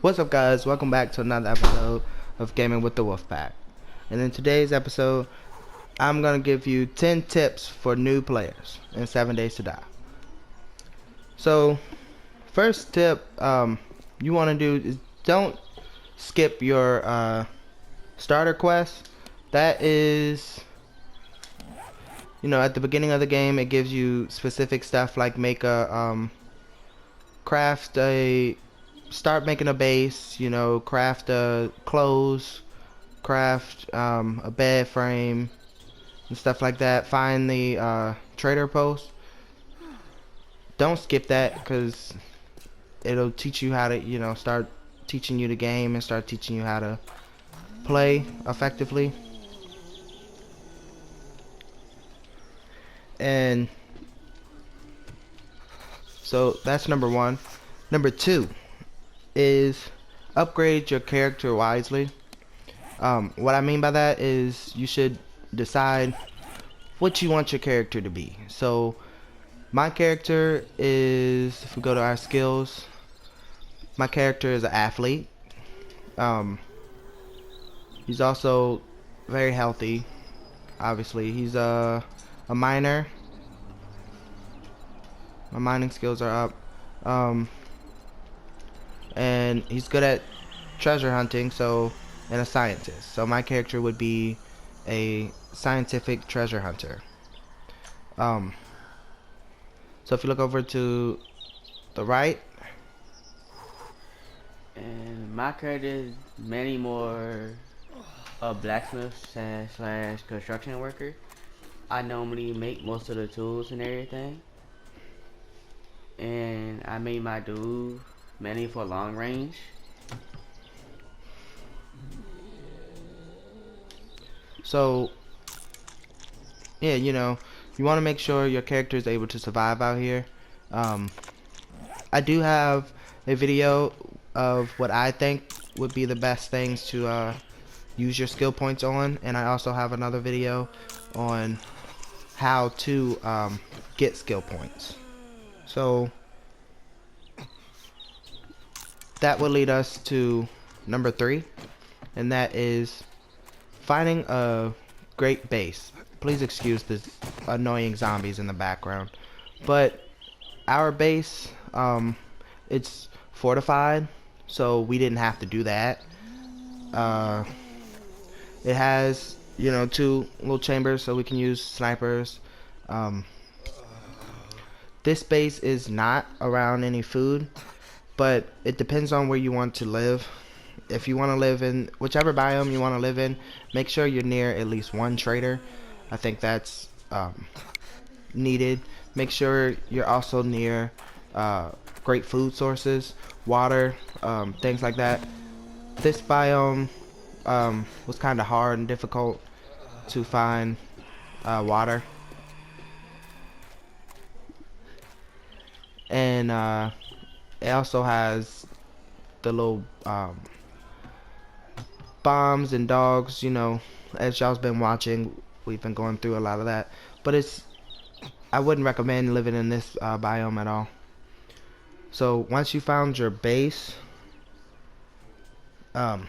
What's up, guys? Welcome back to another episode of Gaming with the Wolfpack. And in today's episode, I'm gonna give you 10 tips for new players in 7 Days to Die. So, first tip you want to do is don't skip your starter quest. That is, at the beginning of the game, it gives you specific stuff like make a start making a base, craft clothes, craft a bed frame and stuff like that. Find the trader post. Don't skip that, because it'll teach you how to, start teaching you the game and start teaching you how to play effectively. And so that's number one. Number two is upgrade your character wisely. What I mean by that is you should decide what you want your character to be. So my character is, if we go to our skills, my character is an athlete. He's also very healthy. Obviously, he's a miner. My mining skills are up. And he's good at treasure hunting, and a scientist. So my character would be a scientific treasure hunter. So if you look over to the right, and my character is many more a blacksmith slash construction worker. I normally make most of the tools and everything, and I made my dude mainly for long range. So yeah, you want to make sure your character is able to survive out here. I do have a video of what I think would be the best things to use your skill points on, and I also have another video on how to get skill points. So that will lead us to number 3, and that is finding a great base. Please excuse the annoying zombies in the background, but our base, it's fortified, so we didn't have to do that. It has, 2 little chambers, so we can use snipers. This base is not around any food, but it depends on where you want to live. If you want to live in whichever biome you want to live in, make sure you're near at least one trader. I think that's needed. Make sure you're also near great food sources, water, things like that. This biome was kind of hard and difficult to find water. And it also has the little bombs and dogs, as y'all's been watching, we've been going through a lot of that. But I wouldn't recommend living in this biome at all. So once you found your base, then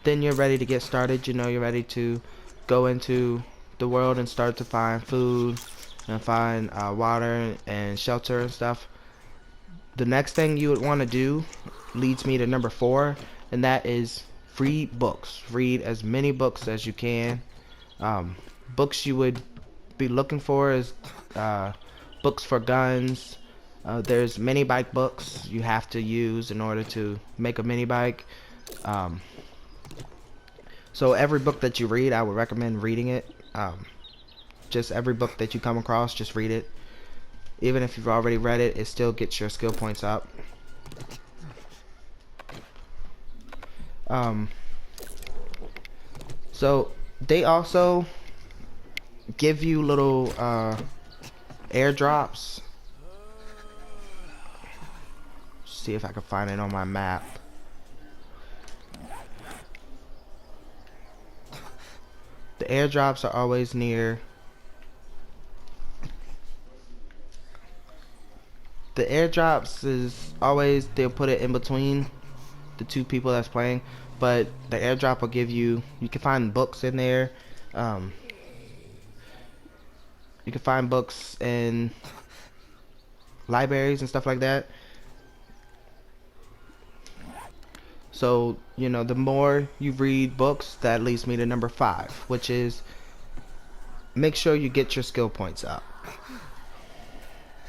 you're ready to get started. You're ready to go into the world and start to find food and find water and shelter and stuff. The next thing you would want to do leads me to number 4, and that is read books. Read as many books as you can. Books you would be looking for is books for guns. There's mini bike books you have to use in order to make a mini bike. So every book that you read, I would recommend reading it. Just every book that you come across, just read it. Even if you've already read it, it still gets your skill points up. So they also give you little airdrops. See if I can find it on my map. The airdrops are always near. The airdrops is always, they'll put it in between the two people that's playing. But the airdrop will give you can find books in there. Um, you can find books in libraries and stuff like that. So, you know, the more you read books, that leads me to number 5, which is make sure you get your skill points up.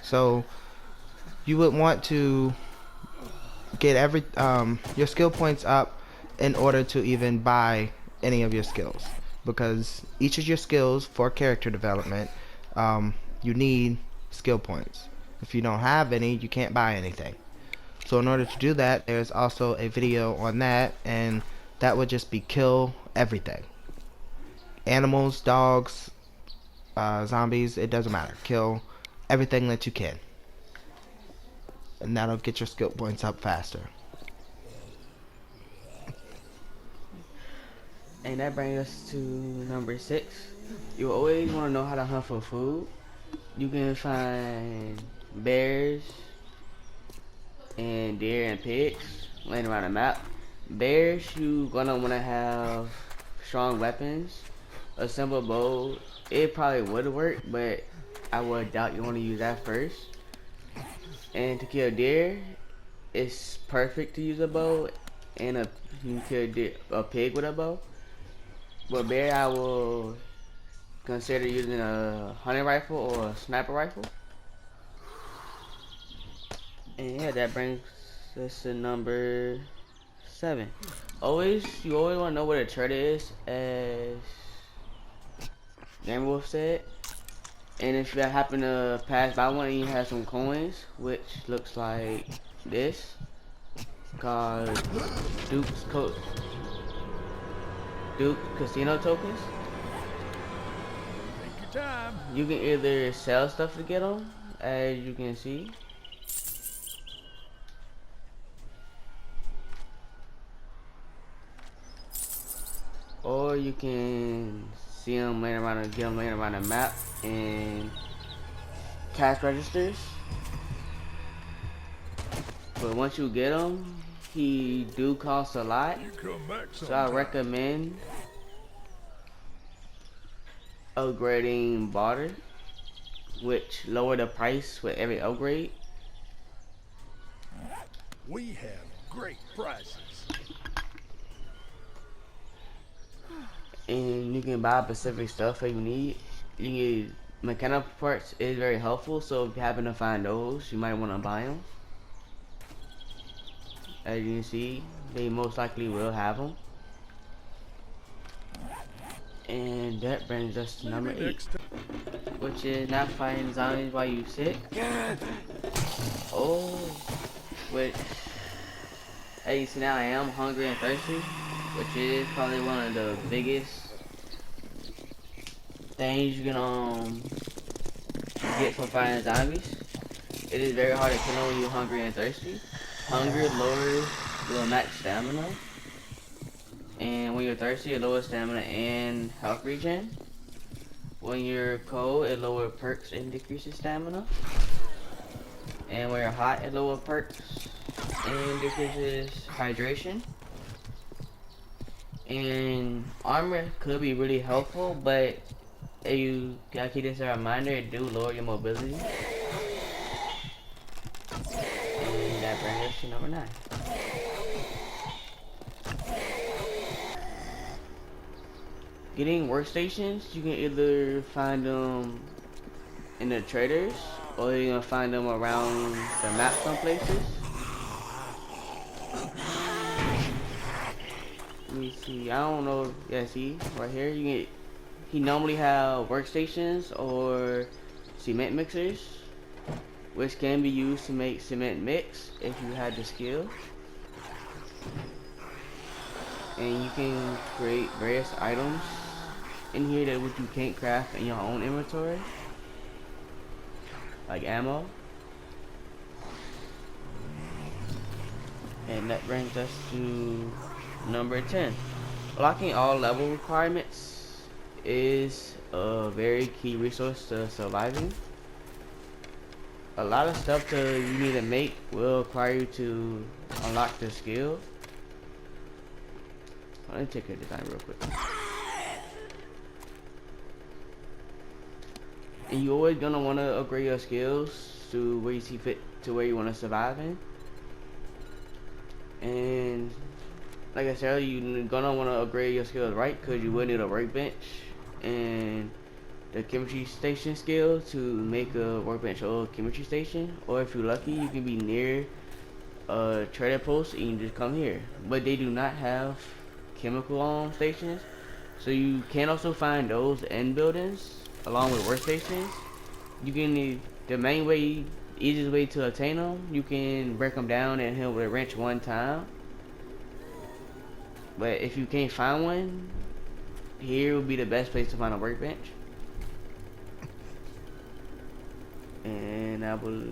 So, you would want to get your skill points up in order to even buy any of your skills, because each of your skills for character development, you need skill points. If you don't have any, you can't buy anything. So in order to do that, there's also a video on that, and that would just be kill everything. Animals, dogs, zombies, it doesn't matter. Kill everything that you can. And that'll get your skill points up faster. And that brings us to number 6. You always want to know how to hunt for food. You can find bears and deer and pigs laying around the map. Bears, you gonna want to have strong weapons. A simple bow, it probably would work, but I would doubt you want to use that first. And to kill deer, it's perfect to use a bow, and you can kill a pig with a bow. But bear, I will consider using a hunting rifle or a sniper rifle. And yeah, that brings us to number 7. You always want to know what a trader is, as Game Wolf said. And if you happen to pass by one and you have some coins, which looks like this, called Duke Casino tokens. Take your time. You can either sell stuff to get them, as you can see, or you can see them laying around and get them laying around the map in cash registers. But once you get them, he do cost a lot, You come back so I sometime. recommend upgrading barter, which lower the price with every upgrade. We have great prices. And you can buy specific stuff that you need. You get mechanical parts is very helpful, so if you happen to find those, you might want to buy them. As you can see, they most likely will have them. And that brings us to number 8, which is not fighting zombies while you sick. Oh, which, as you see now, I am hungry and thirsty, which is probably one of the biggest things you can get from fighting zombies. It is very hard to kill them when you're hungry and thirsty. Hunger lowers your max stamina, and when you're thirsty, it lowers stamina and health regen. When you're cold, it lowers perks and decreases stamina. And when you're hot, it lowers perks and decreases hydration. And armor could be really helpful, but if you gotta keep this as a reminder, it do lower your mobility. And that brings us to number 9. Getting workstations, you can either find them in the traders, or you're gonna find them around the map some places. Let me see, I don't know, yeah, see, right here, he normally have workstations or cement mixers, which can be used to make cement mix if you had the skill. And you can create various items in here that which you can't craft in your own inventory, like ammo. And that brings us to number 10. Blocking all level requirements is a very key resource to surviving. A lot of stuff that you need to make will require you to unlock the skill. Let me take a design real quick. And you always gonna want to upgrade your skills to where you see fit, to where you want to survive in. And like I said earlier, you're gonna want to upgrade your skills right, because you will need a workbench and the chemistry station skill to make a workbench or chemistry station. Or if you're lucky, you can be near a trader post and you just come here. But they do not have chemical stations, so you can also find those in buildings along with workstations. You can, the main way, easiest way to obtain them, you can break them down and hit them with a wrench one time. But if you can't find one, here would be the best place to find a workbench. And I will